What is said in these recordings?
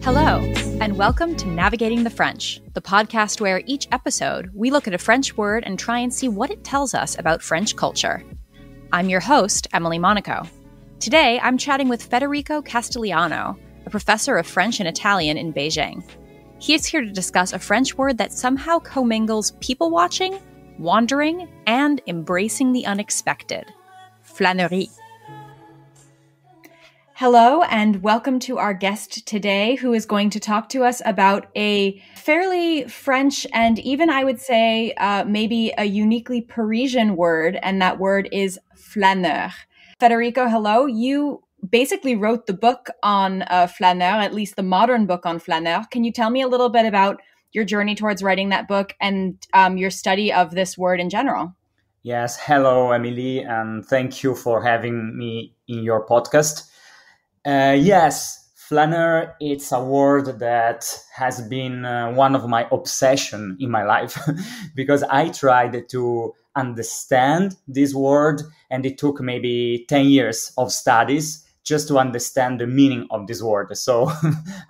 Hello, and welcome to Navigating the French, the podcast where each episode we look at a French word and try and see what it tells us about French culture. I'm your host, Emily Monaco. Today, I'm chatting with Federico Castigliano, a professor of French and Italian in Beijing. He is here to discuss a French word that somehow commingles people-watching, wandering, and embracing the unexpected. Flânerie. Hello, and welcome to our guest today, who is going to talk to us about a fairly French and even, I would say, maybe a uniquely Parisian word, and that word is flâneur. Federico, hello. You basically wrote the book on Flâneur, at least the modern book on Flâneur. Can you tell me a little bit about your journey towards writing that book and your study of this word in general? Yes, hello, Emily, and thank you for having me in your podcast. Yes, flâneur, it's a word that has been one of my obsession in my life because I tried to understand this word and it took maybe 10 years of studies just to understand the meaning of this word. So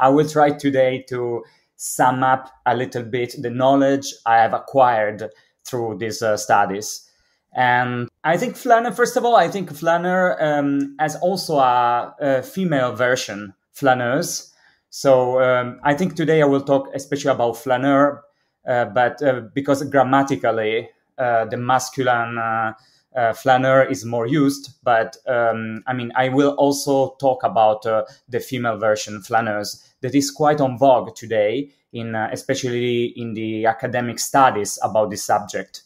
I will try today to sum up a little bit the knowledge I have acquired through these studies. And I think flâneur, first of all, flâneur has also a female version, flâneuse. So I think today I will talk especially about flâneur, but because grammatically the masculine flâneur is more used. But I will also talk about the female version, flâneuse, that is quite on vogue today, especially in the academic studies about this subject.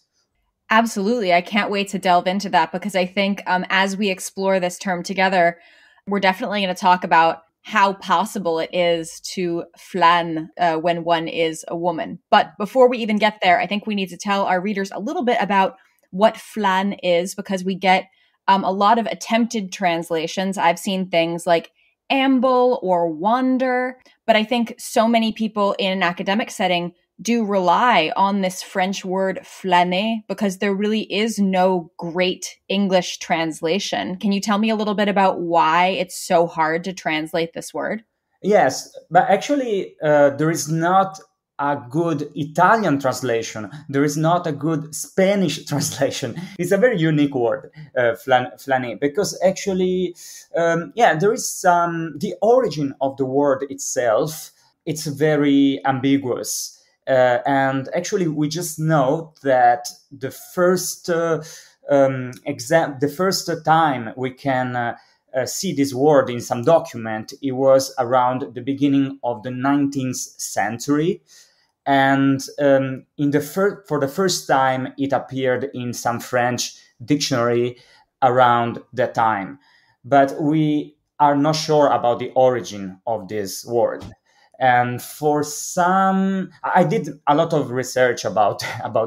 Absolutely. I can't wait to delve into that because I think as we explore this term together, we're definitely going to talk about how possible it is to flâne when one is a woman. But before we even get there, I think we need to tell our readers a little bit about what flâne is because we get a lot of attempted translations. I've seen things like amble or wander, but I think so many people in an academic setting do rely on this French word flâner because there really is no great English translation. Can you tell me a little bit about why it's so hard to translate this word? Yes, but actually there is not a good Italian translation. There is not a good Spanish translation. It's a very unique word, flâner, because actually, there is the origin of the word itself. It's very ambiguous. And actually, we just know that the first time we can see this word in some document, it was around the beginning of the 19th century, and for the first time, it appeared in some French dictionary around that time. But we are not sure about the origin of this word. And I did a lot of research about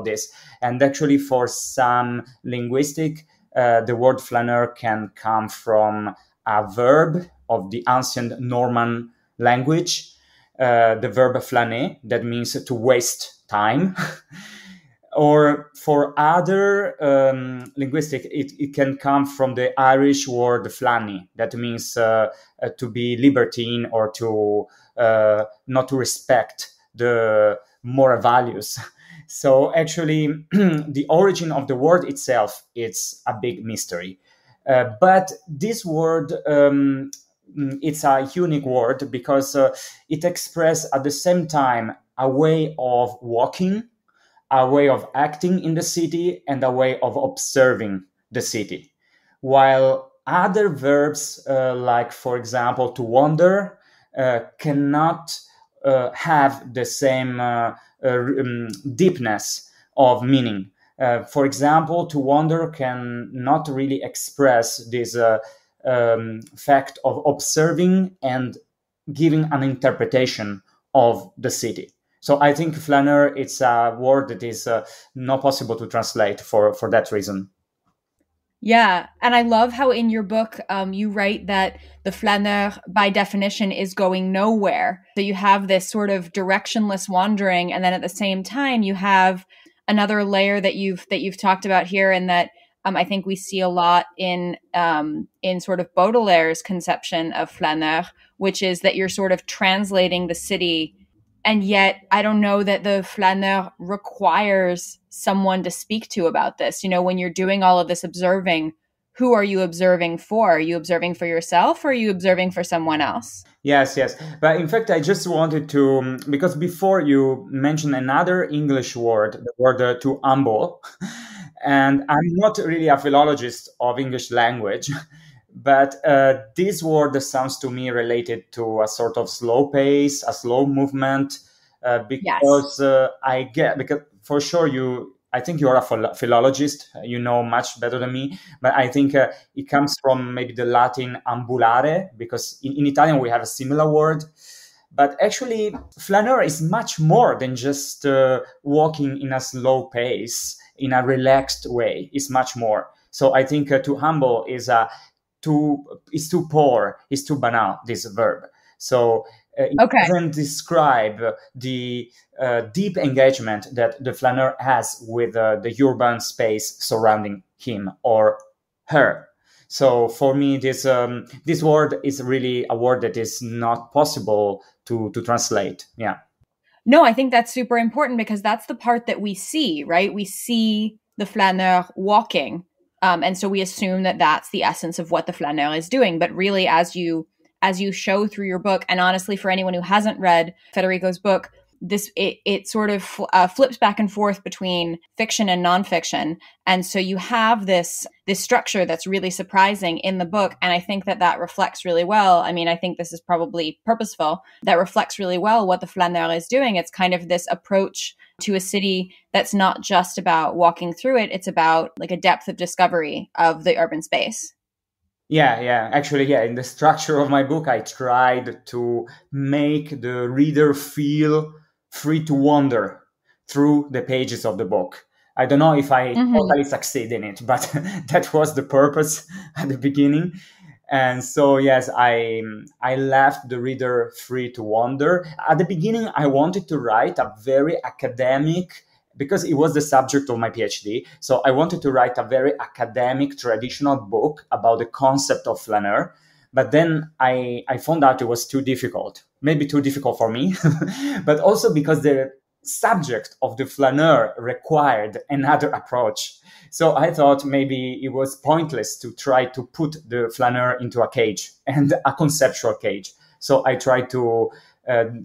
this. And actually, for some linguistic, the word flâneur can come from a verb of the ancient Norman language, the verb flâner, that means to waste time. Or for other linguistic, it can come from the Irish word flanny, that means to be libertine or to not to respect the moral values. So actually, the origin of the word itself, it's a big mystery. But this word, it's a unique word because it expresses at the same time a way of walking, a way of acting in the city, and a way of observing the city. While other verbs, like, for example, to wander, cannot have the same deepness of meaning. For example, to wander can not really express this fact of observing and giving an interpretation of the city. So I think flâneur, it's a word that is not possible to translate for that reason. Yeah. And I love how in your book, you write that the flâneur, by definition, is going nowhere. So you have this sort of directionless wandering. And then at the same time, you have another layer that you've talked about here, and that I think we see a lot in sort of Baudelaire's conception of Flâneur, which is that you're sort of translating the city. And yet, I don't know that the Flâneur requires someone to speak to about this. You know, when you're doing all of this observing, who are you observing for? Are you observing for yourself, or are you observing for someone else? Yes, yes. But in fact, I just wanted to, because before you mentioned another English word, the word to humble. And I'm not really a philologist of English language, but this word sounds to me related to a sort of slow pace, a slow movement, because because for sure I think you're a philologist, you know much better than me, but I think it comes from maybe the Latin ambulare, because in Italian we have a similar word. But actually, flaneur is much more than just walking in a slow pace, in a relaxed way. It's much more. So I think to humble is too poor, is too banal, this verb. So it doesn't describe the deep engagement that the flaneur has with the urban space surrounding him or her. So for me, this word is really a word that is not possible to translate. Yeah. No, I think that's super important, because that's the part that we see, right? We see the flaneur walking. And so we assume that that's the essence of what the flaneur is doing. But really, as you show through your book, and honestly, for anyone who hasn't read Federico's book, it sort of flips back and forth between fiction and nonfiction. And so you have this structure that's really surprising in the book. And I think that reflects really well. I mean, I think this is probably purposeful. That reflects really well what the flaneur is doing. It's kind of this approach to a city that's not just about walking through it. It's about like a depth of discovery of the urban space. Yeah. Actually, yeah. In the structure of my book, I tried to make the reader feel free to wander through the pages of the book. I don't know if I totally succeed in it, but that was the purpose at the beginning. And so, yes, I left the reader free to wander. At the beginning, I wanted to write a very academic, because it was the subject of my PhD. So I wanted to write a very academic, traditional book about the concept of flaneur. But then I found out it was too difficult, maybe too difficult for me, but also because the subject of the flaneur required another approach. So I thought maybe it was pointless to try to put the flaneur into a cage, and a conceptual cage. So I tried to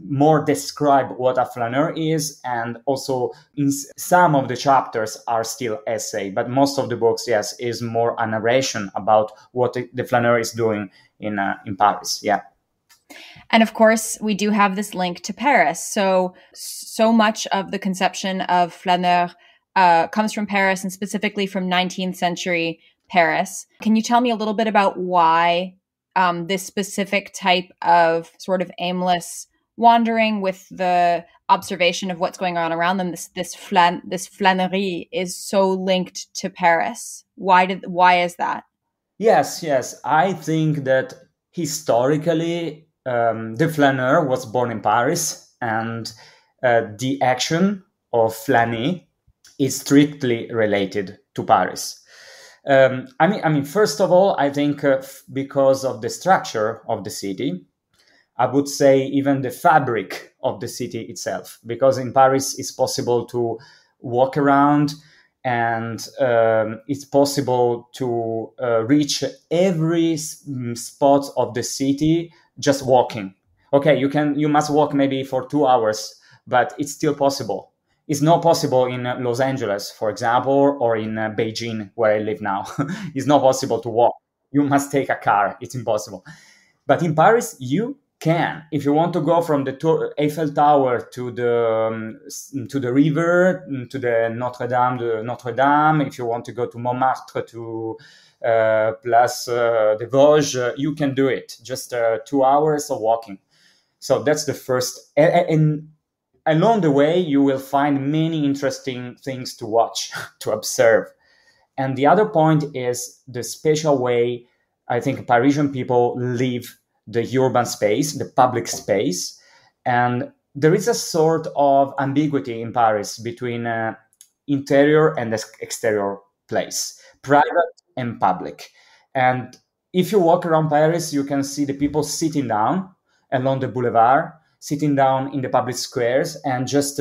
more describe what a flaneur is, and also in some of the chapters are still essay, but most of the books, yes, is more a narration about what the flaneur is doing in Paris. Yeah. And of course, we do have this link to Paris. So much of the conception of flaneur comes from Paris, and specifically from 19th century Paris. Can you tell me a little bit about why this specific type of sort of aimless wandering with the observation of what's going on around them, this flânerie, is so linked to Paris? Why is that? Yes. I think that historically, the flaneur was born in Paris, and the action of flâner is strictly related to Paris. I mean, first of all, I think because of the structure of the city, I would say even the fabric of the city itself, because in Paris it's possible to walk around, and it's possible to reach every spot of the city just walking. Okay, you must walk maybe for 2 hours, but it's still possible. It's not possible in Los Angeles, for example, or in Beijing, where I live now. It's not possible to walk. You must take a car. It's impossible. But in Paris, you can. If you want to go from the Eiffel Tower to the river, to the Notre Dame, if you want to go to Montmartre, to Place des Vosges, you can do it. Just 2 hours of walking. So that's the first. And along the way, you will find many interesting things to watch, to observe. And the other point is the special way I think Parisian people live the urban space, the public space. And there is a sort of ambiguity in Paris between interior and exterior place. private and public. And if you walk around Paris, you can see the people sitting down along the boulevard, sitting down in the public squares, and just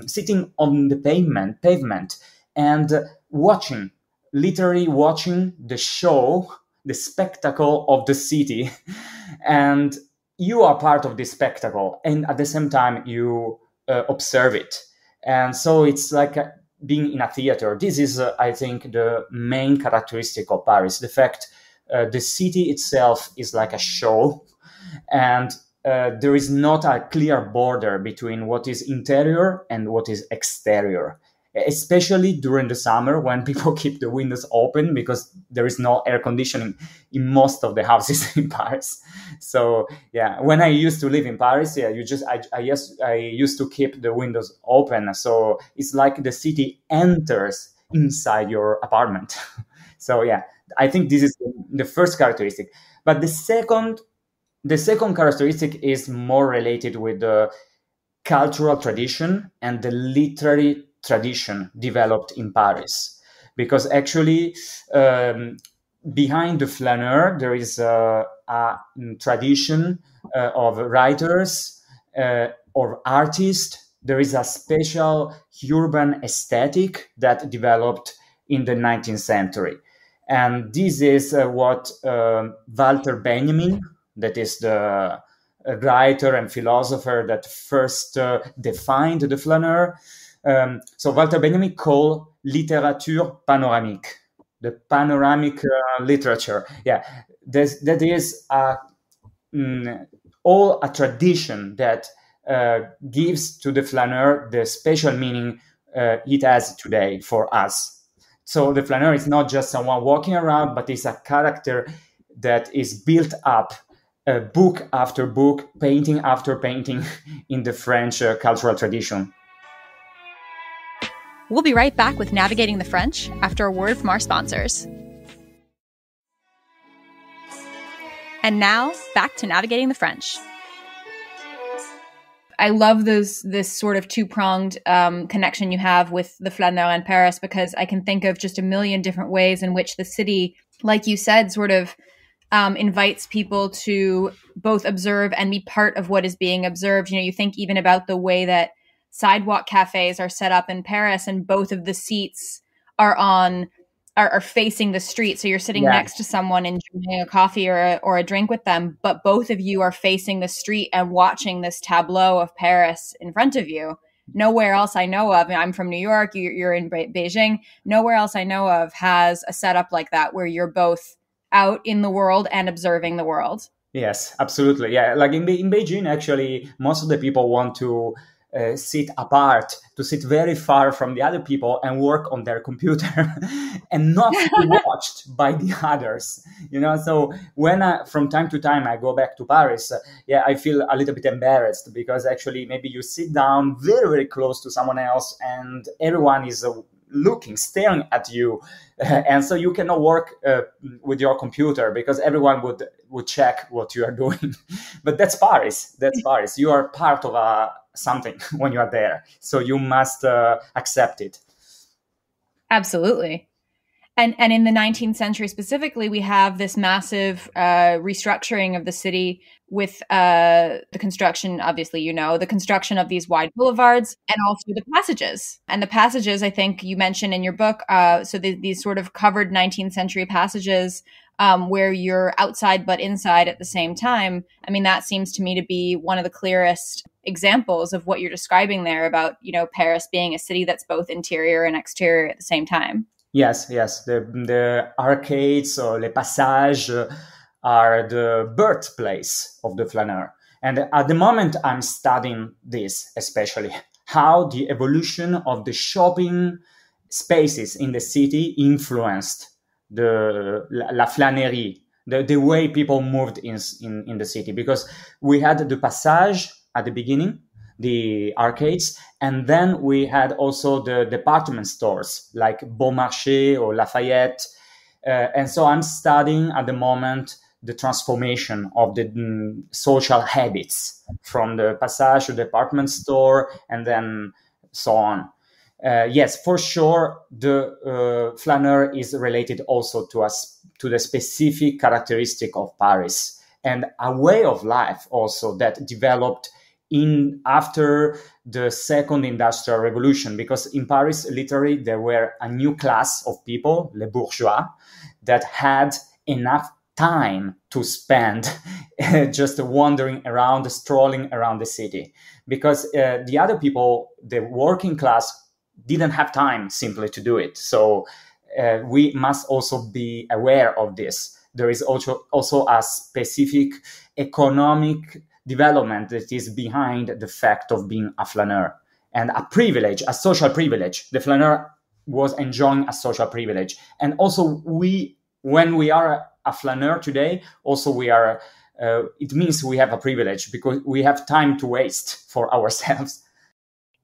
sitting on the pavement and watching, literally watching the show, the spectacle of the city. And you are part of this spectacle, and at the same time you observe it. And so it's like being in a theater. This is, I think, the main characteristic of Paris, the fact the city itself is like a show, and there is not a clear border between what is interior and what is exterior, especially during the summer when people keep the windows open because there is no air conditioning in most of the houses in Paris. So yeah, when I used to live in Paris, yeah, I used to keep the windows open. So it's like the city enters inside your apartment. So yeah, I think this is the first characteristic. But the second characteristic is more related with the cultural tradition and the literary tradition developed in Paris. Because actually, behind the Flâneur, there is a tradition of writers or artists. There is a special urban aesthetic that developed in the 19th century. And this is what Walter Benjamin, that is the writer and philosopher that first defined the Flâneur. So Walter Benjamin called littérature panoramique, the panoramic literature. Yeah, that is all a tradition that gives to the Flâneur the special meaning it has today for us. So the Flâneur is not just someone walking around, but it's a character that is built up book after book, painting after painting in the French cultural tradition. We'll be right back with Navigating the French after a word from our sponsors. And now, back to Navigating the French. I love this sort of two-pronged connection you have with the Flâneur and Paris, because I can think of just a million different ways in which the city, like you said, sort of invites people to both observe and be part of what is being observed. You know, you think even about the way that sidewalk cafes are set up in Paris, and both of the seats are facing the street. So you're sitting next to someone enjoying a coffee or a drink with them, but both of you are facing the street and watching this tableau of Paris in front of you. Nowhere else I know of, I'm from New York, you're in Beijing, nowhere else I know of has a setup like that where you're both out in the world and observing the world. Yes, absolutely. Yeah, like in Beijing, actually, most of the people want to sit apart, to sit very far from the other people and work on their computer and not be watched by the others. You know, so when from time to time I go back to Paris, I feel a little bit embarrassed, because actually maybe you sit down very, very close to someone else and everyone is staring at you, and so you cannot work with your computer because everyone would check what you are doing. But that's Paris. You are part of something when you are there, so you must accept it. Absolutely. And in the 19th century specifically, we have this massive restructuring of the city with the construction, obviously, the construction of these wide boulevards and also the passages. And the passages, I think you mentioned in your book, so these sort of covered 19th century passages where you're outside but inside at the same time. I mean, that seems to me to be one of the clearest examples of what you're describing there about, Paris being a city that's both interior and exterior at the same time. Yes. The arcades or les passages are the birthplace of the Flâneur. And at the moment, I'm studying this, especially how the evolution of the shopping spaces in the city influenced la Flânerie, the way people moved in the city. Because we had the passage at the beginning, the arcades, and then we had also the department stores like Bon Marché or Lafayette. And so I'm studying at the moment the transformation of the social habits from the passage to the department store and then so on. yes, for sure, the Flâneur is related also to us, to the specific characteristic of Paris and a way of life also that developed in after the second industrial revolution, because in Paris, literally, there were a new class of people, les bourgeois, that had enough time to spend just wandering around, strolling around the city, because the other people, the working class, didn't have time simply to do it. So we must also be aware of this. There is also a specific economic development that is behind the fact of being a Flâneur, and a privilege, a social privilege. The Flâneur was enjoying a social privilege. And also when we are a Flâneur today, also we are, it means we have a privilege because we have time to waste for ourselves.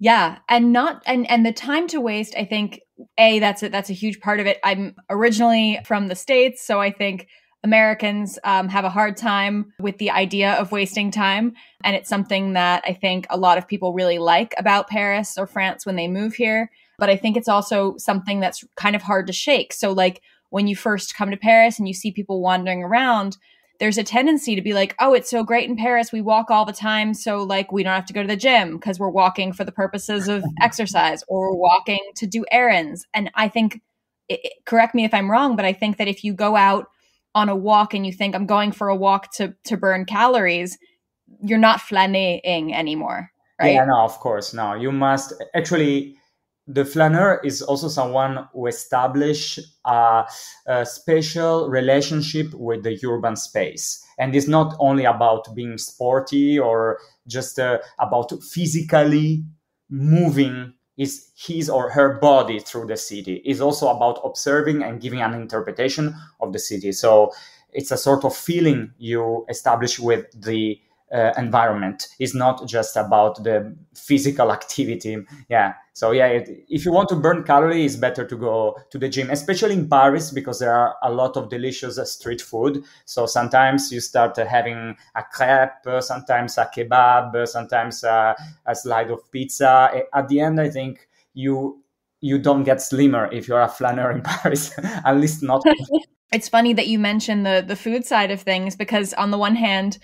Yeah, and the time to waste, I think, that's a huge part of it. I'm originally from the States, so I think Americans have a hard time with the idea of wasting time. And it's something that I think a lot of people really like about Paris or France when they move here. But I think it's also something that's kind of hard to shake. So like when you first come to Paris and you see people wandering around, there's a tendency to be like, oh, it's so great in Paris. We walk all the time. So like, we don't have to go to the gym because we're walking for the purposes of exercise, or we're walking to do errands. And I think, correct me if I'm wrong, but I think that if you go out on a walk and you think I'm going for a walk to burn calories, you're not flânéing anymore, right? Yeah, no, of course. No, you must actually. The Flâneur is also someone who establish a special relationship with the urban space. And it's not only about being sporty or just about physically moving his or her body through the city. It's also about observing and giving an interpretation of the city. So it's a sort of feeling you establish with the environment. Is not just about the physical activity. Yeah. So yeah, if you want to burn calories, it's better to go to the gym, especially in Paris, because there are a lot of delicious street food. So sometimes you start having a crepe, sometimes a kebab, sometimes a slide of pizza. At the end, I think you don't get slimmer if you're a Flâneur in Paris, at least not. It's funny that you mentioned the food side of things, because on the one hand,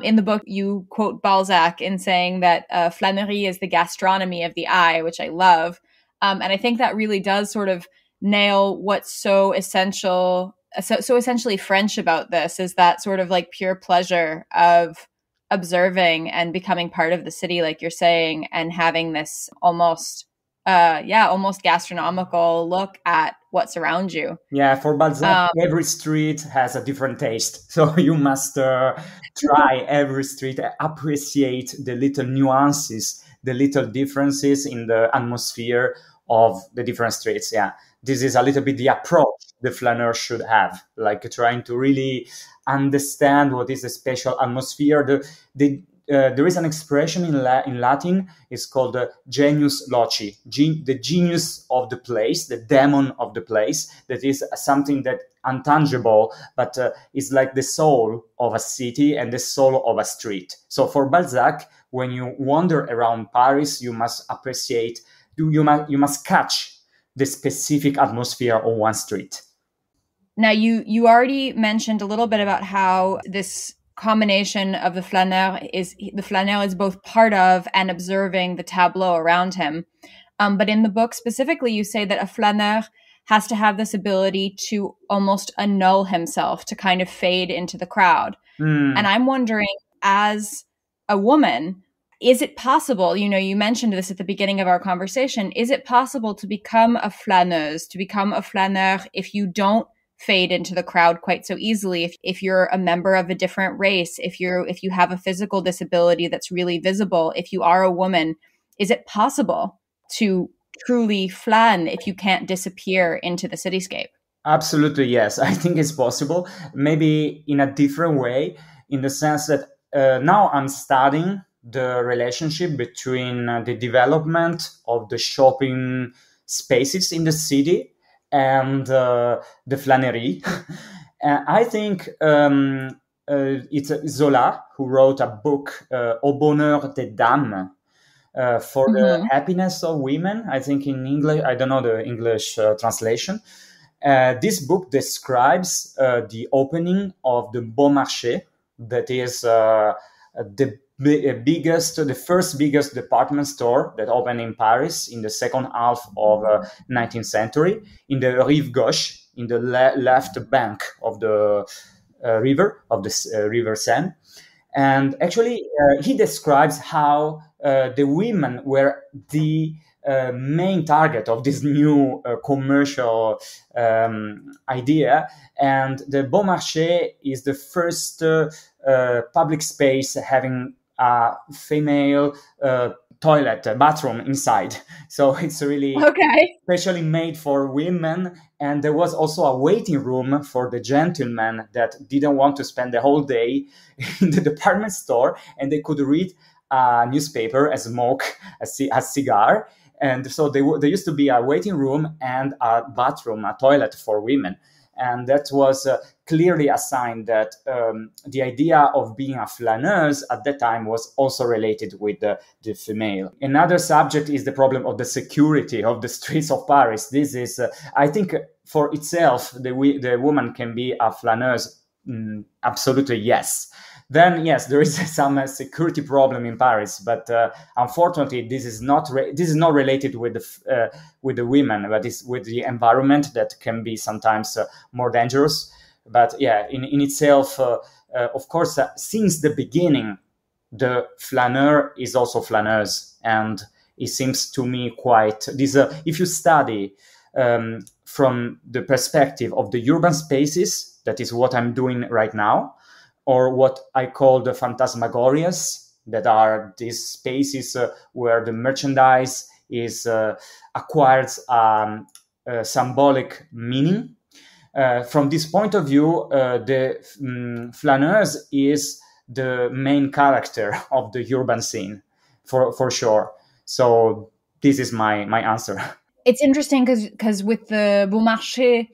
in the book, you quote Balzac in saying that Flânerie is the gastronomy of the eye, which I love. And I think that really does sort of nail what's so essential, so essentially French about this, is that sort of like pure pleasure of observing and becoming part of the city, like you're saying, and having this almost gastronomical look at what's around you. Yeah, for Balzac, every street has a different taste. So you must try every street, appreciate the little nuances, the little differences in the atmosphere of the different streets. Yeah, this is a little bit the approach the Flâneur should have, like trying to really understand what is the special atmosphere. There is an expression in Latin. It's called genius loci, the genius of the place, the demon of the place. That is something that intangible, but is like the soul of a city and the soul of a street. So for Balzac, when you wander around Paris, you must appreciate, you must catch the specific atmosphere of one street. Now, you already mentioned a little bit about how this combination of the Flâneur is both part of and observing the tableau around him. But in the book specifically, you say that a Flâneur has to have this ability to almost annul himself, to kind of fade into the crowd. And I'm wondering, as a woman, is it possible, you mentioned this at the beginning of our conversation, is it possible to become a flâneuse, to become a Flâneur, if you don't fade into the crowd quite so easily, if you're a member of a different race, if you have a physical disability that's really visible, if you are a woman, is it possible to truly flân if you can't disappear into the cityscape? Absolutely, yes. I think it's possible, maybe in a different way, in the sense that now I'm studying the relationship between the development of the shopping spaces in the city and the Flânerie. I think it's Zola who wrote a book, Au bonheur des dames, for the happiness of women. I think in English, I don't know the English translation. This book describes the opening of the Bon Marché, that is the first biggest department store that opened in Paris in the second half of 19th century, in the Rive Gauche, in the left bank of the river, of the River Seine. And actually, he describes how the women were the main target of this new commercial idea. And the Bon Marché is the first public space having a female toilet, bathroom inside. So it's really specially made for women. And there was also a waiting room for the gentlemen that didn't want to spend the whole day in the department store, and they could read a newspaper and smoke a cigar. And so there used to be a waiting room and a bathroom, a toilet for women. And that was clearly a sign that the idea of being a flâneuse at that time was also related with the female. Another subject is the problem of the security of the streets of Paris. This is, I think, for itself, the woman can be a flâneuse. Absolutely, yes. Then, yes, there is some security problem in Paris, but unfortunately, this is not related with the women, but it's with the environment that can be sometimes more dangerous. But yeah, in itself, of course, since the beginning, the flâneur is also flâneuse, and it seems to me quite this. If you study from the perspective of the urban spaces, that is what I'm doing right now, or what I call the phantasmagorias, that are these spaces where the merchandise is acquires symbolic meaning. From this point of view, the flâneuse is the main character of the urban scene, for sure. So this is my answer. It's interesting because with the Bon Marché,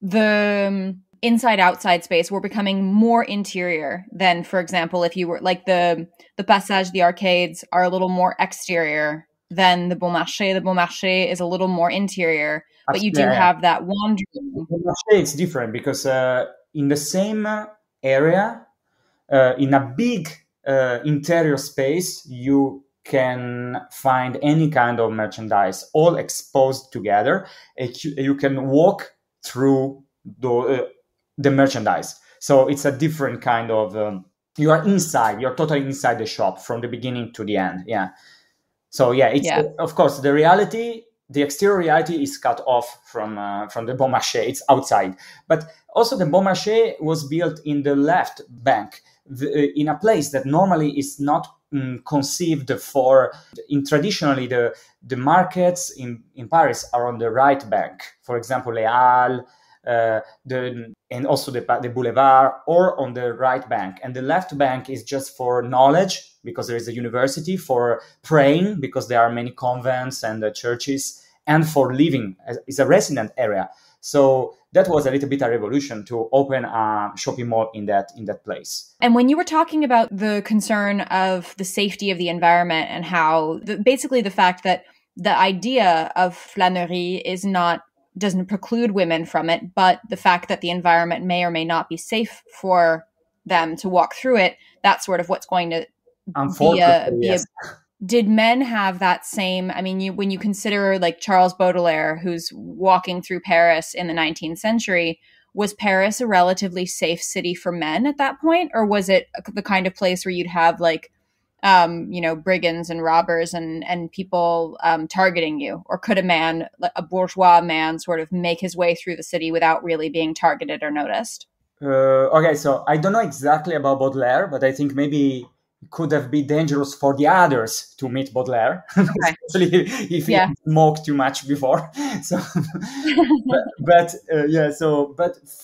the inside-outside space, we're becoming more interior than, for example, if you were like the Passage, the arcades are a little more exterior than the Bon Marché. The Bon Marché is a little more interior, but you do have that wandering. The Bon Marché is different because in the same area, in a big interior space, you can find any kind of merchandise, all exposed together. You can walk through the merchandise. So it's a different kind of, you are inside, you're totally inside the shop from the beginning to the end. Yeah. So yeah, it's of course the reality, the exterior reality is cut off from the Bon Marché. It's outside. But also the Bon Marché was built in the left bank, in a place that normally is not conceived for. Traditionally, the markets in Paris are on the right bank. For example, Les Halles, and also the boulevard, or on the right bank. And the left bank is just for knowledge, because there is a university, for praying, because there are many convents and churches, and for living. It's a resident area. So that was a little bit a revolution to open a shopping mall in that place. And when you were talking about the concern of the safety of the environment and how basically the fact that the idea of Flânerie doesn't preclude women from it, but the fact that the environment may or may not be safe for them to walk through it, that's sort of what's going to be Did men have that same, I mean, when you consider like Charles Baudelaire, who's walking through Paris in the 19th century, was Paris a relatively safe city for men at that point? Or was it the kind of place where you'd have like, brigands and robbers and people targeting you? Or could a bourgeois man sort of make his way through the city without really being targeted or noticed? Okay, so I don't know exactly about Baudelaire, but I think maybe it could have been dangerous for the others to meet Baudelaire, especially if he smoked too much before. So, but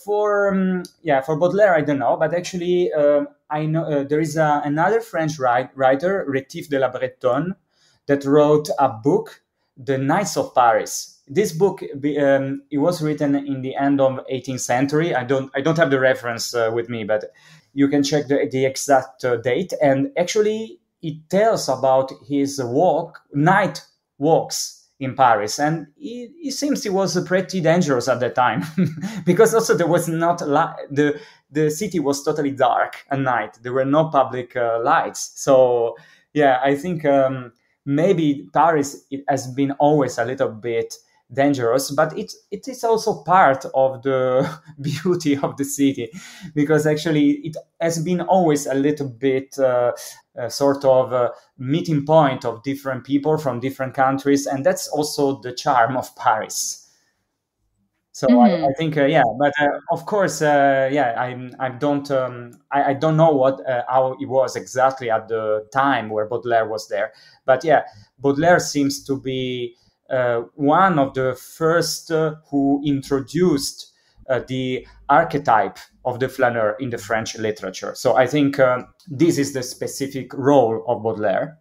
for Baudelaire, I don't know. But actually, I know there is another French writer, Rétif de la Bretonne, that wrote a book, The Knights of Paris. This book, it was written in the end of 18th century. I don't have the reference with me, but you can check the exact date. And actually, it tells about his night walks in Paris, and it seems it was pretty dangerous at that time because also there was not the city was totally dark at night. There were no public lights. So yeah, I think maybe Paris, it has been always a little bit dangerous, but it is also part of the beauty of the city, because actually it has been always a little bit sort of a meeting point of different people from different countries, and that's also the charm of Paris. So I think but of course I don't know how it was exactly at the time where Baudelaire was there, but yeah, Baudelaire seems to be one of the first who introduced the archetype of the flâneur in the French literature. So I think this is the specific role of Baudelaire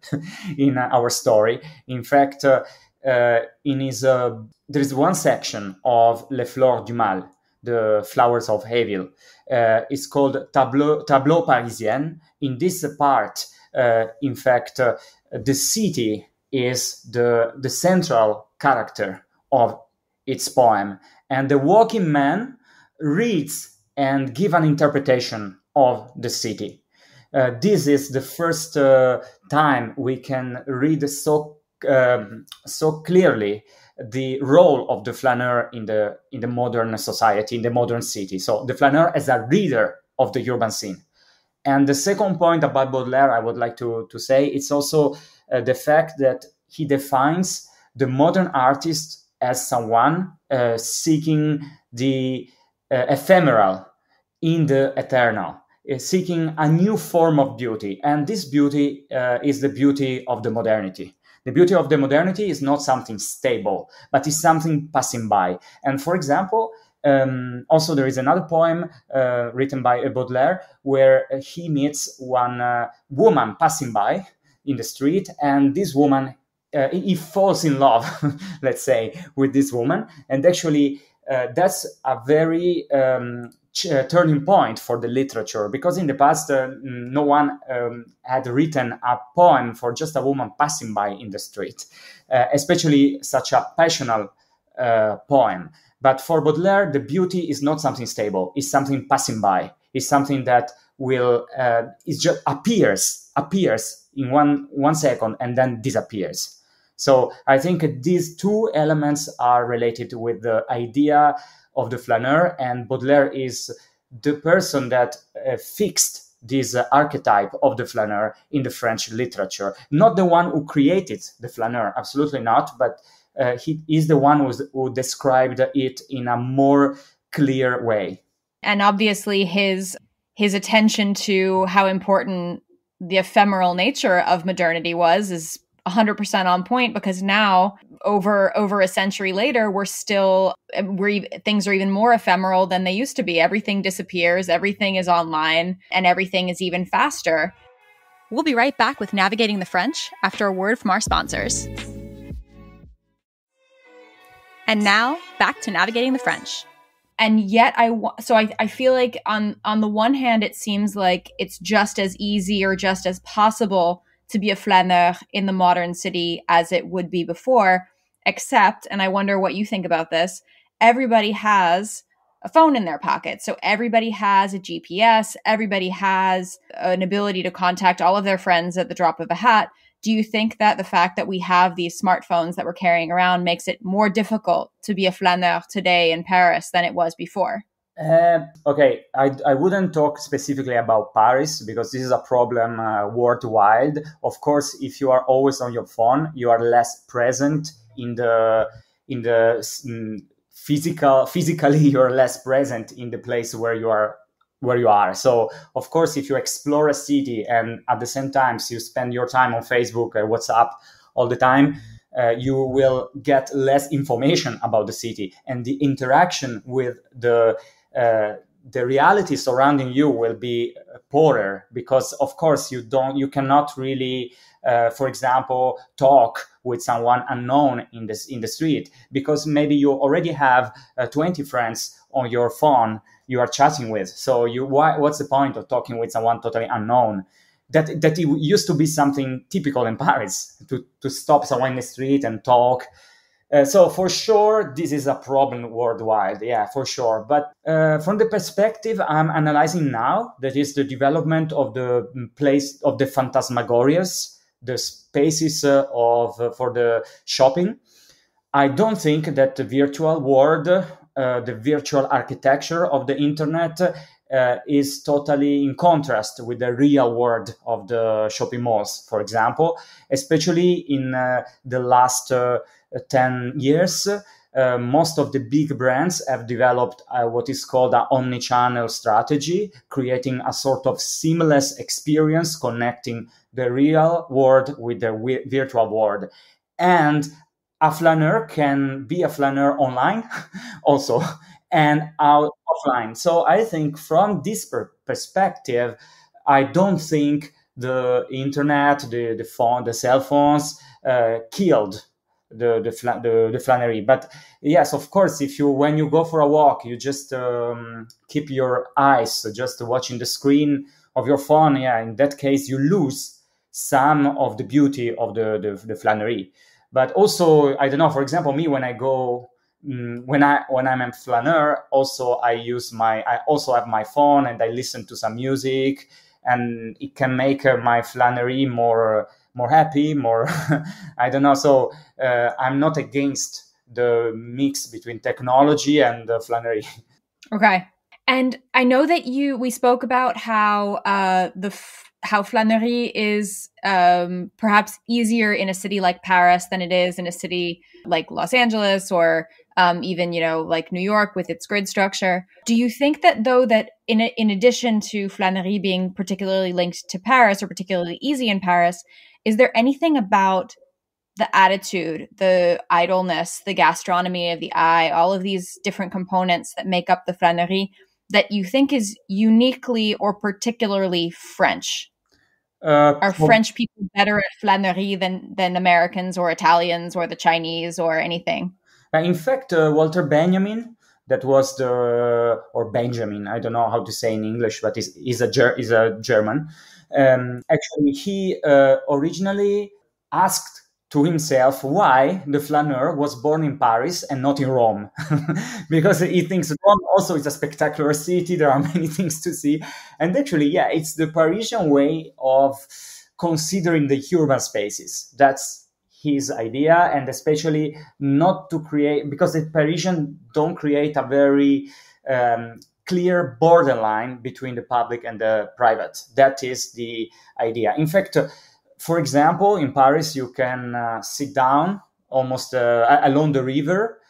in our story. In fact, in his there is one section of Les Fleurs du Mal, the Flowers of Evil. It's called Tableau Parisien. In this part, in fact, the city is the central character of its poem, and the walking man reads and give an interpretation of the city. This is the first time we can read so clearly the role of the flâneur in the modern society, in the modern city. So the flâneur as a reader of the urban scene. And the second point about Baudelaire I would like to say, it's also the fact that he defines the modern artist as someone seeking the ephemeral in the eternal, seeking a new form of beauty. And this beauty is the beauty of the modernity. The beauty of the modernity is not something stable, but is something passing by. And for example, also there is another poem written by Baudelaire where he meets one woman passing by in the street, and this woman, he falls in love, let's say, with this woman. And actually, that's a very turning point for the literature, because in the past, no one had written a poem for just a woman passing by in the street, especially such a passionate poem. But for Baudelaire, the beauty is not something stable. It's something passing by. It's something that will, it just appears in one second and then disappears. So I think these two elements are related with the idea of the flâneur, and Baudelaire is the person that fixed this archetype of the flâneur in the French literature. Not the one who created the flâneur, absolutely not, but he is the one who described it in a more clear way. And obviously his attention to how important the ephemeral nature of modernity is 100% on point, because now over a century later, things are even more ephemeral than they used to be. Everything disappears, everything is online, and everything is even faster. We'll be right back with Navigating the French after a word from our sponsors. And now back to Navigating the French. And yet I feel like on the one hand, it seems like it's just as easy or just as possible to be a flâneur in the modern city as it would be before, except, and I wonder what you think about this, everybody has a phone in their pocket. So everybody has a GPS, everybody has an ability to contact all of their friends at the drop of a hat. Do you think that the fact that we have these smartphones that we're carrying around makes it more difficult to be a flâneur today in Paris than it was before? Okay, I wouldn't talk specifically about Paris, because this is a problem worldwide. Of course, if you are always on your phone, you are less present physically you're less present in the place where you are. So of course, if you explore a city and at the same time you spend your time on Facebook and WhatsApp all the time, you will get less information about the city, and the interaction with the reality surrounding you will be poorer, because of course you cannot really, for example, talk with someone unknown in the street, because maybe you already have 20 friends on your phone you are chatting with. So what's the point of talking with someone totally unknown? that it used to be something typical in Paris to stop someone in the street and talk. So for sure, this is a problem worldwide. Yeah, for sure. But from the perspective I'm analyzing now, that is the development of the place of the phantasmagorias, the spaces for the shopping. I don't think that the virtual world, the virtual architecture of the internet is totally in contrast with the real world of the shopping malls, for example, especially in the last 10 years. Most of the big brands have developed what is called an omni-channel strategy, creating a sort of seamless experience connecting the real world with the virtual world. And a flaneur can be a flaneur online also and out offline. So I think from this perspective, I don't think the internet, the phone, the cell phones killed the Flânerie. But yes, of course, when you go for a walk, you just keep your eyes just watching the screen of your phone. Yeah, in that case, you lose some of the beauty of the Flânerie. But also, I don't know. For example, me when I go when I'm a flaneur, also I also have my phone and I listen to some music, and it can make my Flânerie more happy, more I don't know. So I'm not against the mix between technology and the Flânerie. Okay. And I know that we spoke about how how Flânerie is perhaps easier in a city like Paris than it is in a city like Los Angeles or even, like New York with its grid structure. Do you think that, though, that in addition to Flânerie being particularly linked to Paris or particularly easy in Paris, is there anything about the attitude, the idleness, the gastronomy of the eye, all of these different components that make up the Flânerie that you think is uniquely or particularly French? Are French people better at Flânerie than Americans or Italians or the Chinese or anything? In fact, Walter Benjamin, that was or Benjamin, I don't know how to say in English, but is a German. Actually, he originally asked to himself why the flaneur was born in Paris and not in Rome, because he thinks Rome also is a spectacular city. There are many things to see. And actually, yeah, it's the Parisian way of considering the urban spaces. That's his idea, and especially not to create, because the Parisian don't create a very clear borderline between the public and the private. That is the idea. In fact, for example, in Paris, you can sit down almost along the river.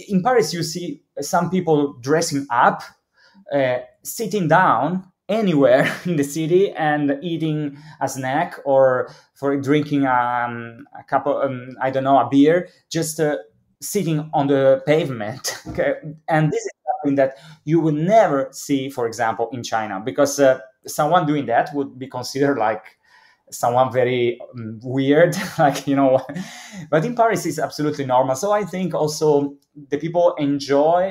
In Paris, you see some people dressing up, sitting down anywhere in the city and eating a snack or for drinking a cup of, I don't know, a beer, just sitting on the pavement. Okay? And this is something that you would never see, for example, in China, because someone doing that would be considered like someone very weird, like, but in Paris it's absolutely normal. So I think also the people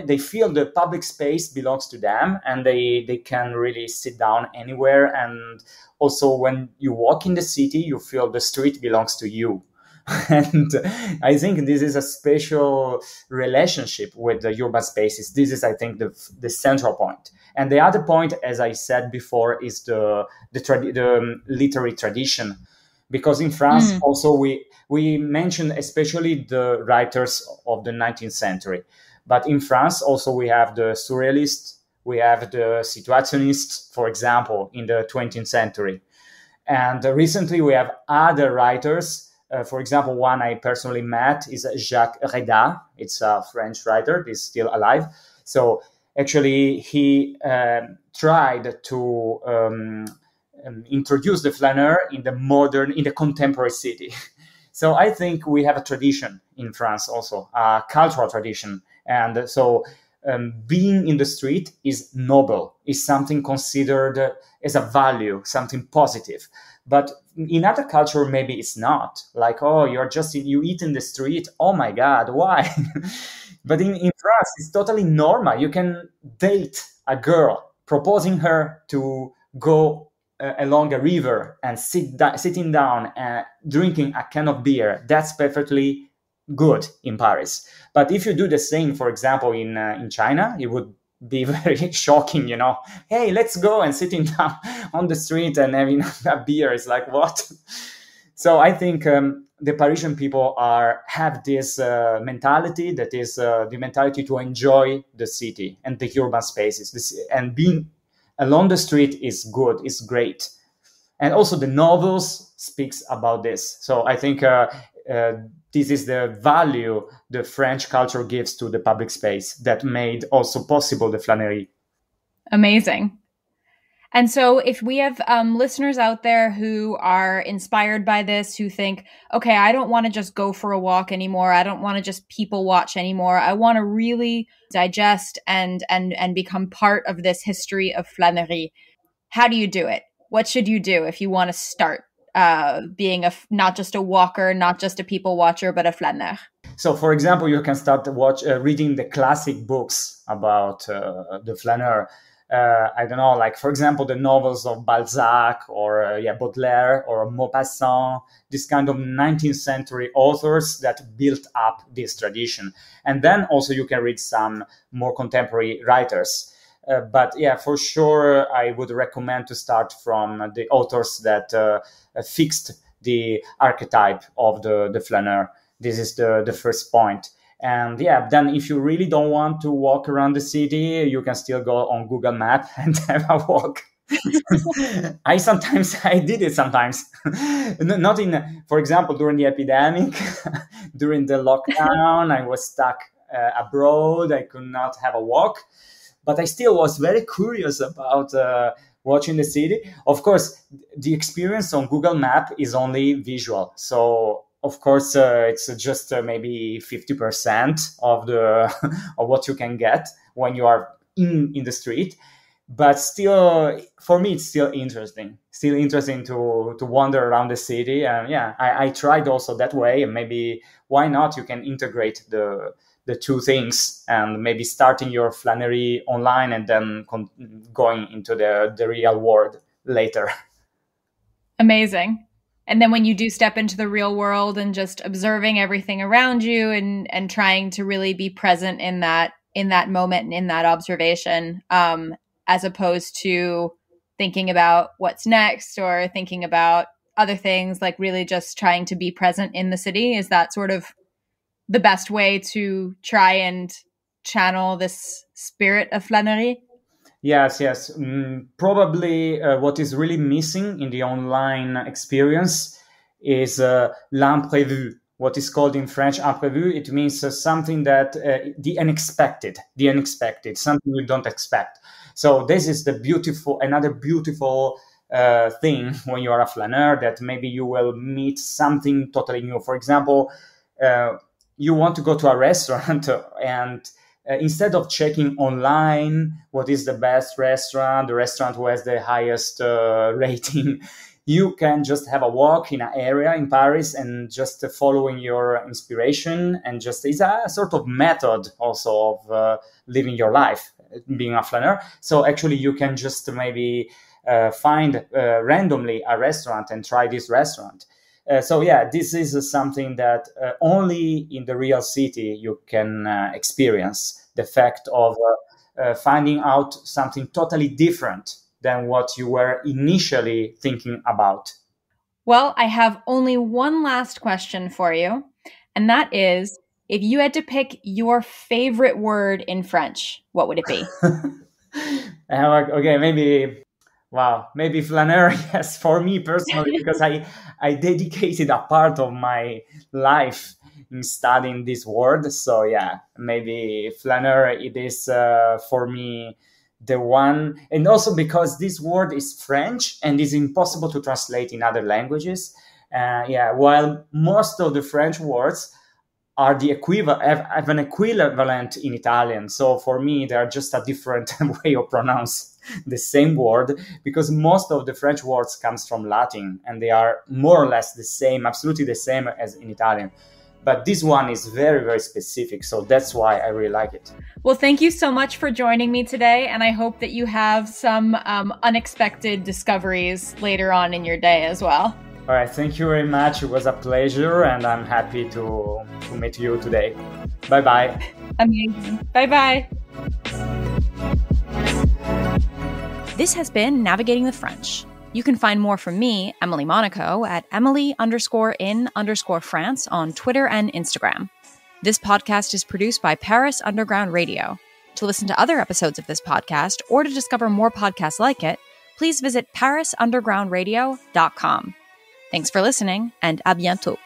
they feel the public space belongs to them, and they can really sit down anywhere. And also when you walk in the city, you feel the street belongs to you. And I think this is a special relationship with the urban spaces. This is, I think, the central point. And the other point, as I said before, is the literary tradition. Because in France, also, we mentioned especially the writers of the 19th century. But in France, also, we have the surrealists, we have the situationists, for example, in the 20th century. And recently, we have other writers. For example, one I personally met is Jacques Reda. It's a French writer. He's still alive. So actually, he tried to introduce the flaneur in the contemporary city. So I think we have a tradition in France also, a cultural tradition. And so being in the street is noble, is something considered as a value, something positive. But in other culture, maybe it's not. Like, oh, you eat in the street. Oh my God, why? But in France, it's totally normal. You can date a girl, proposing her to go along a river and sitting down and drinking a can of beer, that's perfectly good in Paris. But if you do the same, for example, in China, it would be very shocking, you know. Hey, let's go and sitting down on the street and having a beer. It's like, what? So I think the Parisian people have this mentality that is the mentality to enjoy the city and the urban spaces. And being along the street is good, is great. And also the novels speaks about this. So I think this is the value the French culture gives to the public space that made also possible the Flânerie. Amazing. And so if we have listeners out there who are inspired by this, who think, okay, I don't want to just go for a walk anymore. I don't want to just people watch anymore. I want to really digest and become part of this history of Flânerie. How do you do it? What should you do if you want to start being not just a walker, not just a people watcher, but a flâneur? So, for example, you can start reading the classic books about the flâneur. I don't know, like, for example, the novels of Balzac or Baudelaire or Maupassant, this kind of 19th century authors that built up this tradition. And then also you can read some more contemporary writers. But yeah, for sure, I would recommend to start from the authors that fixed the archetype of the flâneur. This is the first point. And yeah, then if you really don't want to walk around the city, you can still go on Google Maps and have a walk. I did it sometimes. Not for example, during the epidemic, during the lockdown, I was stuck abroad. I could not have a walk. But I still was very curious about watching the city. Of course, the experience on Google Maps is only visual. So, of course, it's just maybe 50% of of what you can get when you are in the street. But still, for me, it's still interesting. Still interesting to wander around the city. And yeah, I tried also that way. And maybe why not? You can integrate the two things and maybe starting your Flânerie online and then going into the real world later. Amazing. And then when you do step into the real world and just observing everything around you and trying to really be present in that moment and in that observation, as opposed to thinking about what's next or thinking about other things, like really just trying to be present in the city, is that sort of the best way to try and channel this spirit of Flânerie? Yes. Probably what is really missing in the online experience is l'imprévu. What is called in French imprévu, it means something that the unexpected, something you don't expect. So this is another beautiful thing when you are a flâneur, that maybe you will meet something totally new. For example, you want to go to a restaurant and instead of checking online what is the best restaurant, the restaurant who has the highest rating, you can just have a walk in an area in Paris and just following your inspiration, and just it's a sort of method also of living your life, being a flâneur. So actually you can just maybe find randomly a restaurant and try this restaurant. So yeah, this is something that only in the real city you can experience, the fact of finding out something totally different than what you were initially thinking about. Well, I have only one last question for you, and that is, if you had to pick your favorite word in French, what would it be? Okay, maybe flâneur, yes, for me personally, because I dedicated a part of my life in studying this word. So yeah, maybe flâneur, it is for me the one. And also because this word is French and is impossible to translate in other languages. While most of the French words are the equivalent, have an equivalent in Italian. So for me, they are just a different way of pronounce the same word, because most of the French words comes from Latin and they are more or less the same, absolutely the same as in Italian. But this one is very, very specific. So that's why I really like it. Well, thank you so much for joining me today. And I hope that you have some unexpected discoveries later on in your day as well. All right. Thank you very much. It was a pleasure. And I'm happy to meet you today. Bye-bye. Amazing. Bye-bye. This has been Navigating the French. You can find more from me, Emily Monaco, at Emily_in_France on Twitter and Instagram. This podcast is produced by Paris Underground Radio. To listen to other episodes of this podcast or to discover more podcasts like it, please visit parisundergroundradio.com. Thanks for listening, and à bientôt.